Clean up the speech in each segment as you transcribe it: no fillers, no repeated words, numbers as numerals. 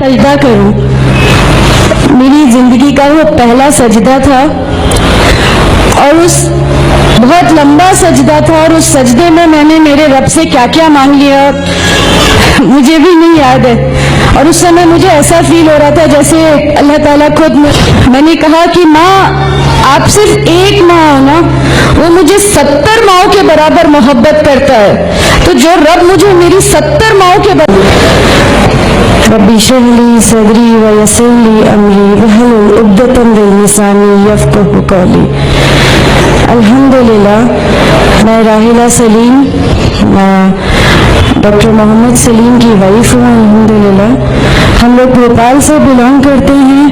سجدہ کروں. میری زندگی کا وہ پہلا سجدہ تھا اور اس بہت لمبا سجدہ تھا, اور اس سجدے میں نے میرے رب سے کیا کیا مانگ لیا مجھے بھی نہیں یاد ہے. اور اس سمے مجھے ایسا فیل ہو رہا تھا جیسے اللہ تعالیٰ خود, میں نے کہا کہ ماں آپ صرف ایک ماں ہو نا, وہ مجھے 70 ماؤں کے برابر محبت کرتا ہے, تو جو رب مجھے میری 70 ماؤں کے برابر. رب اشرح لی صدری ویسر لی امری واحلل عقدۃ من لسانی یفقہوا قولی. الحمدللہ میں راحلہ سلیم, میں ڈاکٹر محمد سلیم کی وائف ہوں. الحمدللہ ہم لوگ بھوپال سے بلانگ کرتے ہیں.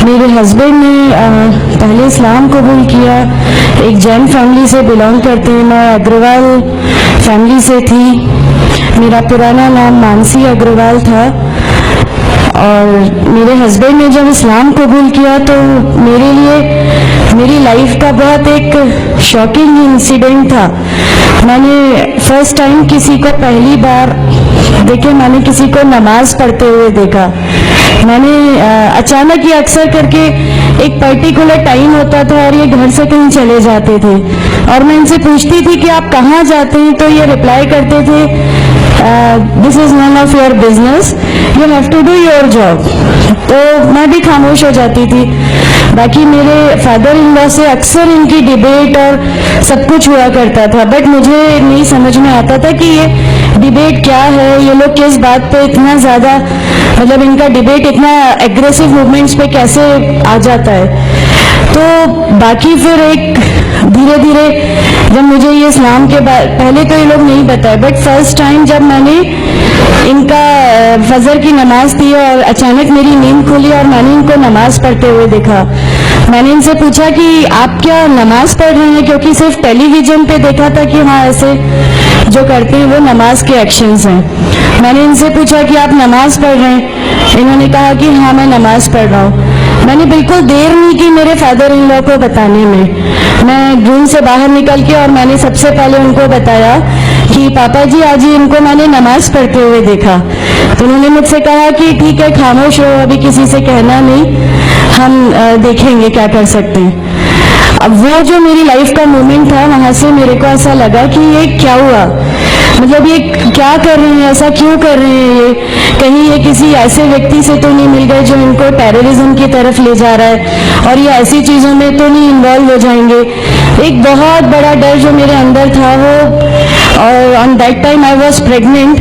میرے ہسبینڈ نے پہلے اسلام قبول کیا, ایک جین فیملی سے بلانگ کرتے ہیں. میں اگروال فیملی سے تھی. میرا پرانا نام مانسی اگروال تھا, اور میرے ہسبینڈ نے جب اسلام قبول کیا تو میرے لیے میری لائف کا بہت ایک شاکنگ انسیڈنٹ تھا. میں نے فرسٹ ٹائم کسی کو پہلی بار دیکھے, میں نے کسی کو نماز پڑھتے ہوئے دیکھا. میں نے اچانک یہ اکثر کر کے ایک پرٹیکولر ٹائم ہوتا تھا اور یہ گھر سے کہیں چلے جاتے تھے, اور میں ان سے پوچھتی تھی کہ آپ کہاں جاتے ہیں, تو یہ رپلائی کرتے تھے this is none of your business, you have to do your job. تو میں بھی خاموش ہو جاتی تھی. باقی میرے فادر ان لا سے اکثر ان کی ڈیبیٹ اور سب کچھ ہوا کرتا تھا, بٹ مجھے نہیں سمجھ میں آتا تھا کہ یہ ڈیبیٹ کیا ہے, یہ لوگ کس بات پہ اتنا زیادہ, مطلب ان کا ڈیبیٹ اتنا ایگریسو موومنٹس پہ کیسے آ جاتا ہے. تو باقی پھر ایک دھیرے دھیرے جب مجھے یہ اسلام کے پہلے تو یہ لوگ نہیں بتائے, بٹ فرسٹ ٹائم جب میں نے ان کا فجر کی نماز تھی اور اچانک میری نیند کھلی اور میں نے ان کو نماز پڑھتے ہوئے دیکھا. میں نے ان سے پوچھا کہ آپ کیا نماز پڑھ رہے ہیں, کیونکہ صرف ٹیلی ویژن پہ دیکھا تھا کہ ہاں ایسے جو کرتے ہیں وہ نماز کے ایکشنز ہیں. میں نے ان سے پوچھا کہ آپ نماز پڑھ رہے ہیں, انہوں نے کہا کہ ہاں میں نماز پڑھ رہا ہوں. میں نے بالکل دیر نہیں کی میرے فادر ان لا کو بتانے میں. میں روم سے باہر نکل کے اور میں نے سب سے پہلے ان کو بتایا کہ پاپا جی آج ان کو میں نے نماز پڑھتے ہوئے دیکھا. تو انہوں نے مجھ سے کہا کہ ٹھیک ہے خاموش ہو, ابھی کسی سے کہنا نہیں, ہم دیکھیں گے کیا کر سکتے ہیں. اب وہ جو میری لائف کا مومنٹ تھا, وہاں سے میرے کو ایسا لگا کہ یہ کیا ہوا, مطلب یہ کیا کر رہے ہیں, ایسا کیوں کر رہے ہیں, یہ کہیں یہ کسی ایسے ویکتی سے تو نہیں مل گئے جو ان کو ٹیررزم کی طرف لے جا رہا ہے, اور یہ ایسی چیزوں میں تو نہیں انوالو ہو جائیں گے. ایک بہت بڑا ڈر جو میرے اندر تھا وہ, اور on that time I was pregnant,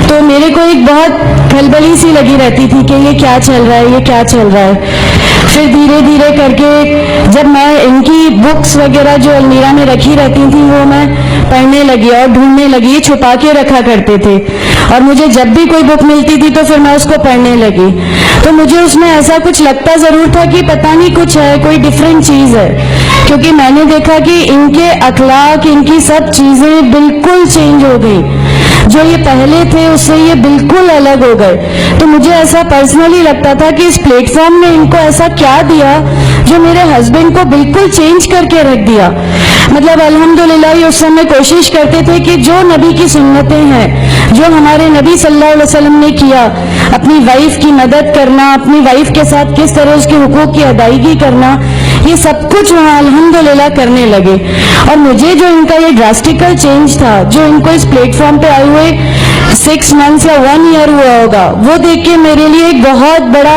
تو میرے کو ایک بہت کھلبلی سی لگی رہتی تھی کہ یہ کیا چل رہا ہے, یہ کیا چل رہا ہے. پھر دھیرے دھیرے کر کے جب میں ان کی بکس وغیرہ جو المیرا میں رکھی رہتی تھیں وہ میں پڑھنے لگی اور ڈھونڈنے لگی. یہ چھپا کے رکھا کرتے تھے, اور مجھے جب بھی کوئی بک ملتی تھی تو پھر میں اس کو پڑھنے لگی. تو مجھے اس میں ایسا کچھ لگتا ضرور تھا کہ پتہ نہیں کچھ ہے, کوئی ڈفرینٹ چیز ہے, کیونکہ میں نے دیکھا کہ ان کے اخلاق, ان کی سب چیزیں بالکل چینج ہو گئی. جو یہ پہلے تھے اس سے یہ بالکل الگ ہو گئے. تو مجھے ایسا پرسنلی لگتا تھا کہ اس پلیٹ فارم نے ان کو ایسا کیا دیا جو میرے ہسبینڈ کو بالکل چینج کر کے رکھ دیا. مطلب الحمدللہ یہ اس سمے کوشش کرتے تھے کہ جو نبی کی سنتیں ہیں, جو ہمارے نبی صلی اللہ علیہ وسلم نے کیا, اپنی وائف کی مدد کرنا, اپنی وائف کے ساتھ کس طرح اس کے حقوق کی ادائیگی کرنا, یہ سب کچھ وہاں الحمدللہ کرنے لگے. اور مجھے جو ان کا یہ ڈراسٹیکل چینج تھا, جو ان کو اس پلیٹ فارم پہ آئے ہوئے 6 months یا 1 year ہوا ہوگا, وہ دیکھ کے میرے لیے ایک بہت بڑا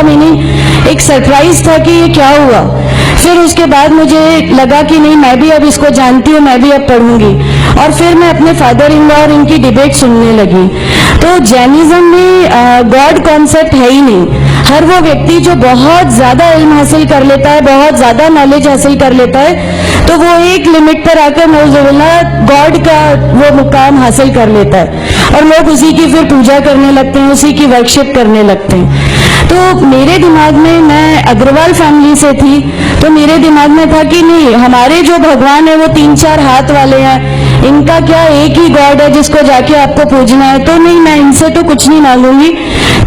ایک سرپرائز تھا کہ یہ کیا ہوا. پھر اس کے بعد مجھے لگا کہ نہیں, میں بھی اب اس کو جانتی ہوں, میں بھی اب پڑھوں گی. اور پھر میں اپنے فادر ان لا اور ان کی ڈیبیٹ سننے لگی. تو جینزم میں گاڈ کانسیپٹ ہے ہی نہیں. ہر وہ ویکتی جو بہت زیادہ علم حاصل کر لیتا ہے, بہت زیادہ نالج حاصل کر لیتا ہے, تو وہ ایک لمٹ پر آ کر نعوذ باللہ گاڈ کا وہ مقام حاصل کر لیتا ہے, اور لوگ اسی کی پھر پوجا کرنے لگتے ہیں, اسی کی ورشپ کرنے لگتے ہیں. تو میرے دماغ میں اگروال فیملی سے تھی, تو میرے دماغ میں تھا کہ نہیں, ہمارے جو بھگوان ہیں وہ 3-4 ہاتھ والے ہیں, ان کا کیا ایک ہی گاڈ ہے جس کو جا کے آپ کو پوجنا ہے. تو نہیں, میں ان سے تو کچھ نہیں مانگوں گی,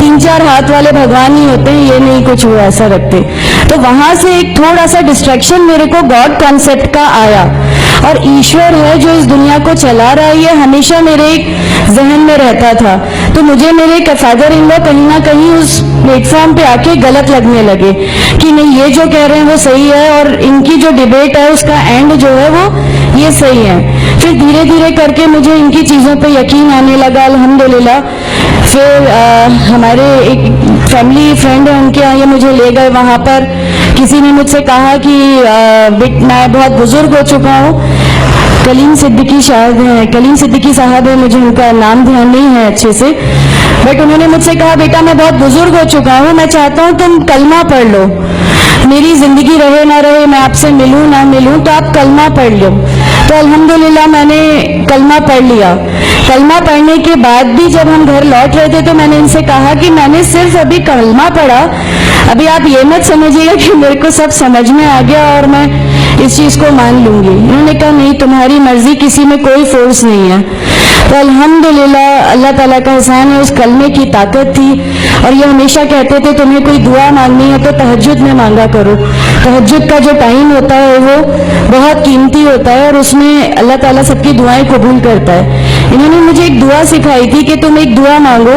3-4 ہاتھ والے بھگوان ہی ہوتے ہیں, یہ نہیں کچھ وہ ایسا رکھتے. تو وہاں سے ایک تھوڑا سا ڈسٹریکشن میرے کو گاڈ کانسیپٹ کا آیا. اور ایشور ہے جو اس دنیا کو چلا رہا ہے، یہ ہمیشہ میرے ایک ذہن میں رہتا تھا. تو مجھے میرے فادر ان لا کہیں نہ کہیں اس پلیٹ فارم پہ آ کے غلط لگنے لگے کہ نہیں یہ جو کہہ رہے ہیں وہ صحیح ہے، اور ان کی جو ڈیبیٹ ہے اس کا اینڈ جو ہے وہ یہ صحیح ہے. پھر دھیرے دھیرے کر کے مجھے ان کی چیزوں پہ یقین آنے لگا الحمدللہ. پھر ہمارے ایک فیملی فرینڈ ہیں، ان کے یہاں یہ مجھے لے گئے. وہاں پر کسی نے مجھ سے کہا کہ میں بہت بزرگ ہو چکا ہوں، کلیم صدیقی صاحب ہیں، مجھے ان کا نام دھیان نہیں ہے اچھے سے، بٹ انہوں نے مجھ سے کہا بیٹا میں بہت بزرگ ہو چکا ہوں، میں چاہتا ہوں تم کلمہ پڑھ لو، میری زندگی رہے نہ رہے، میں آپ سے ملوں نہ ملوں، تو آپ کلمہ پڑھ لو. تو الحمدللہ میں نے کلمہ پڑھ لیا. کلمہ پڑھنے کے بعد بھی جب ہم گھر لوٹ رہے تھے تو میں نے ان سے کہا کہ میں نے صرف ابھی کلمہ پڑھا، ابھی آپ یہ مت سمجھیے گا کہ میرے کو سب سمجھ میں آ گیا اور میں اس چیز کو مان لوں گی. انہوں نے کہا نہیں، تمہاری مرضی، کسی میں کوئی فورس نہیں ہے. تو الحمدللہ اللہ تعالیٰ کا احسان ہے، اس کلمے کی طاقت تھی. اور یہ ہمیشہ کہتے تھے تمہیں کوئی دعا مانگنی ہے تو تہجد میں مانگا کرو. تہجد کا جو ٹائم ہوتا ہے وہ بہت قیمتی ہوتا ہے اور اس میں اللہ تعالیٰ سب کی دعائیں قبول کرتا ہے. انہوں نے مجھے ایک دعا سکھائی تھی کہ تم ایک دعا مانگو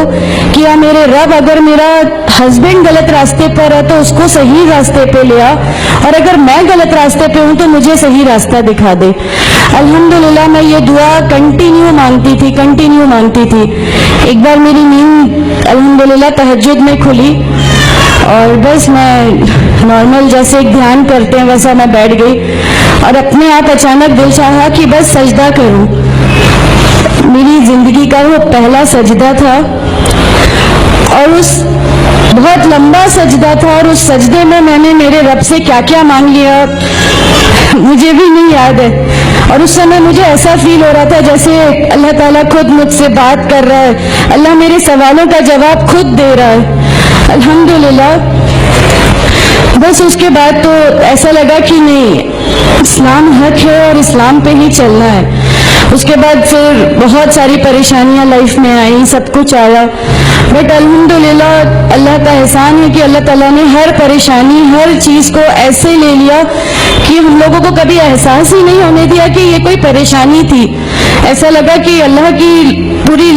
کہ یا میرے رب اگر میرا ہسبینڈ غلط راستے پر ہے تو اس کو صحیح راستے پہ لیا، اور اگر میں غلط راستے پہ ہوں تو مجھے صحیح راستہ دکھا دے. الحمدللہ میں یہ دعا کنٹینیو مانگتی تھی. ایک بار میری نیند الحمدللہ تہجد میں کھلی اور بس میں نارمل جیسے ایک دھیان کرتے ہیں ویسا میں بیٹھ گئی اور اپنے آپ اچانک دل چاہا کہ بس سجدہ کروں. میری زندگی کا وہ پہلا سجدہ تھا اور اس بہت لمبا سجدہ تھا، اور اس سجدے میں نے میرے رب سے کیا کیا مانگ لیا مجھے بھی نہیں یاد ہے. اور اس سمے مجھے ایسا فیل ہو رہا تھا جیسے اللہ تعالیٰ خود مجھ سے بات کر رہا ہے، اللہ میرے سوالوں کا جواب خود دے رہا ہے. الحمدللہ. بس اس کے بعد تو ایسا لگا کہ نہیں، اسلام حق ہے اور اسلام پہ ہی چلنا ہے. اس کے بعد پھر بہت ساری پریشانیاں لائف میں آئیں، سب کچھ آیا، بٹ الحمدللہ اللہ کا احسان ہے کہ اللہ تعالیٰ نے ہر پریشانی، ہر چیز کو ایسے لے لیا کہ ہم لوگوں کو کبھی احساس ہی نہیں ہونے دیا کہ یہ کوئی پریشانی تھی. ایسا لگا کہ اللہ کی پوری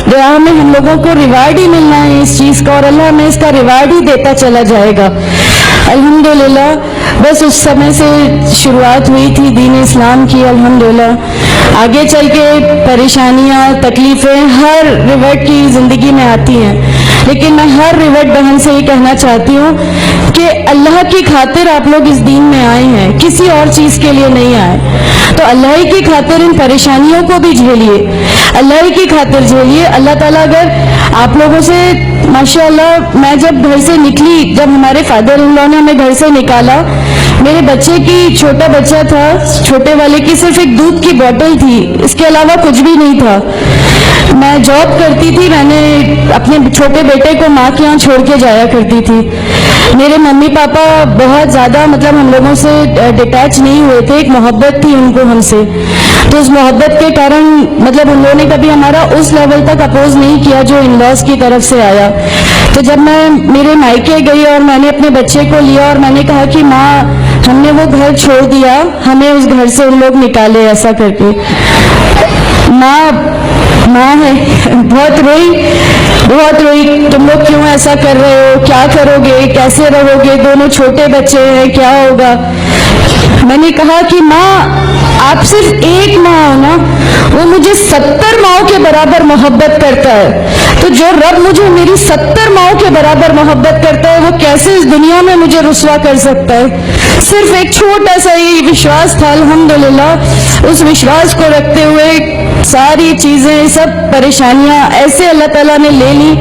راہ میں ہم لوگوں کو ریوارڈ ہی ملنا ہے اس چیز کا، اور اللہ ہمیں اس کا ریوارڈ ہی دیتا چلا جائے گا. الحمدللہ. بس اس سمے سے شروعات ہوئی تھی دین اسلام کی. الحمدللہ آگے چل کے پریشانیاں، تکلیفیں ہر ریورٹ کی زندگی میں آتی ہیں، لیکن میں ہر ریورٹ بہن سے یہ کہنا چاہتی ہوں کہ اللہ کی خاطر آپ لوگ اس دین میں آئے ہیں، کسی اور چیز کے لیے نہیں آئے. تو اللہ ہی کی خاطر ان پریشانیوں کو بھی جھیلیے، اللہ ہی کی خاطر جھیلیے. اللہ تعالیٰ اگر آپ لوگوں سے ماشاءاللہ، میں جب گھر سے نکلی، جب ہمارے فادر ان لا نے ہمیں گھر سے نکالا، میرے بچے کی، چھوٹا بچہ تھا، چھوٹے والے کی صرف ایک دودھ کی بوتل تھی، اس کے علاوہ کچھ بھی نہیں تھا. میں جاب کرتی تھی، میں نے اپنے چھوٹے بیٹے کو ماں کے یہاں چھوڑ کے جایا کرتی تھی. میرے ممی پاپا بہت زیادہ مطلب ہم لوگوں سے ڈیٹیچ نہیں ہوئے تھے، ایک محبت تھی ان کو ہم سے، تو اس محبت کے کارن مطلب ان لوگوں نے کبھی ہمارا اس لیول تک اپوز نہیں کیا جو ان لاز کی طرف سے آیا. تو جب میں میرے مائکے گئی اور میں نے اپنے بچے کو لیا اور میں نے کہا کہ ماں ہم نے وہ گھر چھوڑ دیا، ہمیں اس گھر سے ان لوگ نکالے، ایسا کر کے. ماں ہے، بہت روئی، تم لوگ کیوں ایسا کر رہے ہو، کیا کرو گے، کیسے رہو گے، دونوں چھوٹے بچے ہیں، کیا ہوگا. میں نے کہا کہ ماں آپ صرف ایک ماں ہو نا، وہ مجھے 70 ماؤں کے برابر محبت کرتا ہے. تو جو رب مجھے میری 70 ماؤں کے برابر محبت کرتا ہے، وہ کیسے اس دنیا میں مجھے رسوا کر سکتا ہے. صرف ایک چھوٹا سا ہی وشواس تھا. الحمدللہ اس وشواس کو رکھتے ہوئے ساری چیزیں، سب پریشانیاں ایسے اللہ تعالیٰ نے لے لی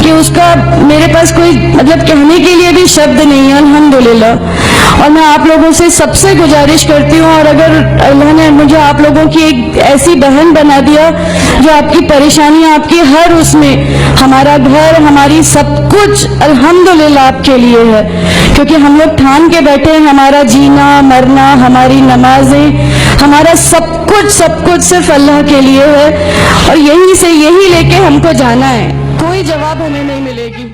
کہ اس کا میرے پاس کوئی مطلب کہنے کے لیے بھی شبد نہیں ہے. الحمدللہ. اور میں آپ لوگوں سے سب سے گزارش کرتی ہوں، اور اگر اللہ نے مجھے آپ لوگوں کی ایک ایسی بہن بنا دیا جو آپ کی پریشانیاں، آپ کی ہر اس میں، ہمارا گھر، ہماری سب کچھ الحمدللہ آپ کے لیے ہے، کیونکہ ہم لوگ ٹھان کے بیٹھے ہیں ہمارا جینا مرنا، ہماری نمازیں، ہمارا سب کچھ صرف اللہ کے لیے ہے، اور یہی سے یہی لے کے ہم کو جانا ہے. کوئی جواب ہمیں نہیں ملے گی.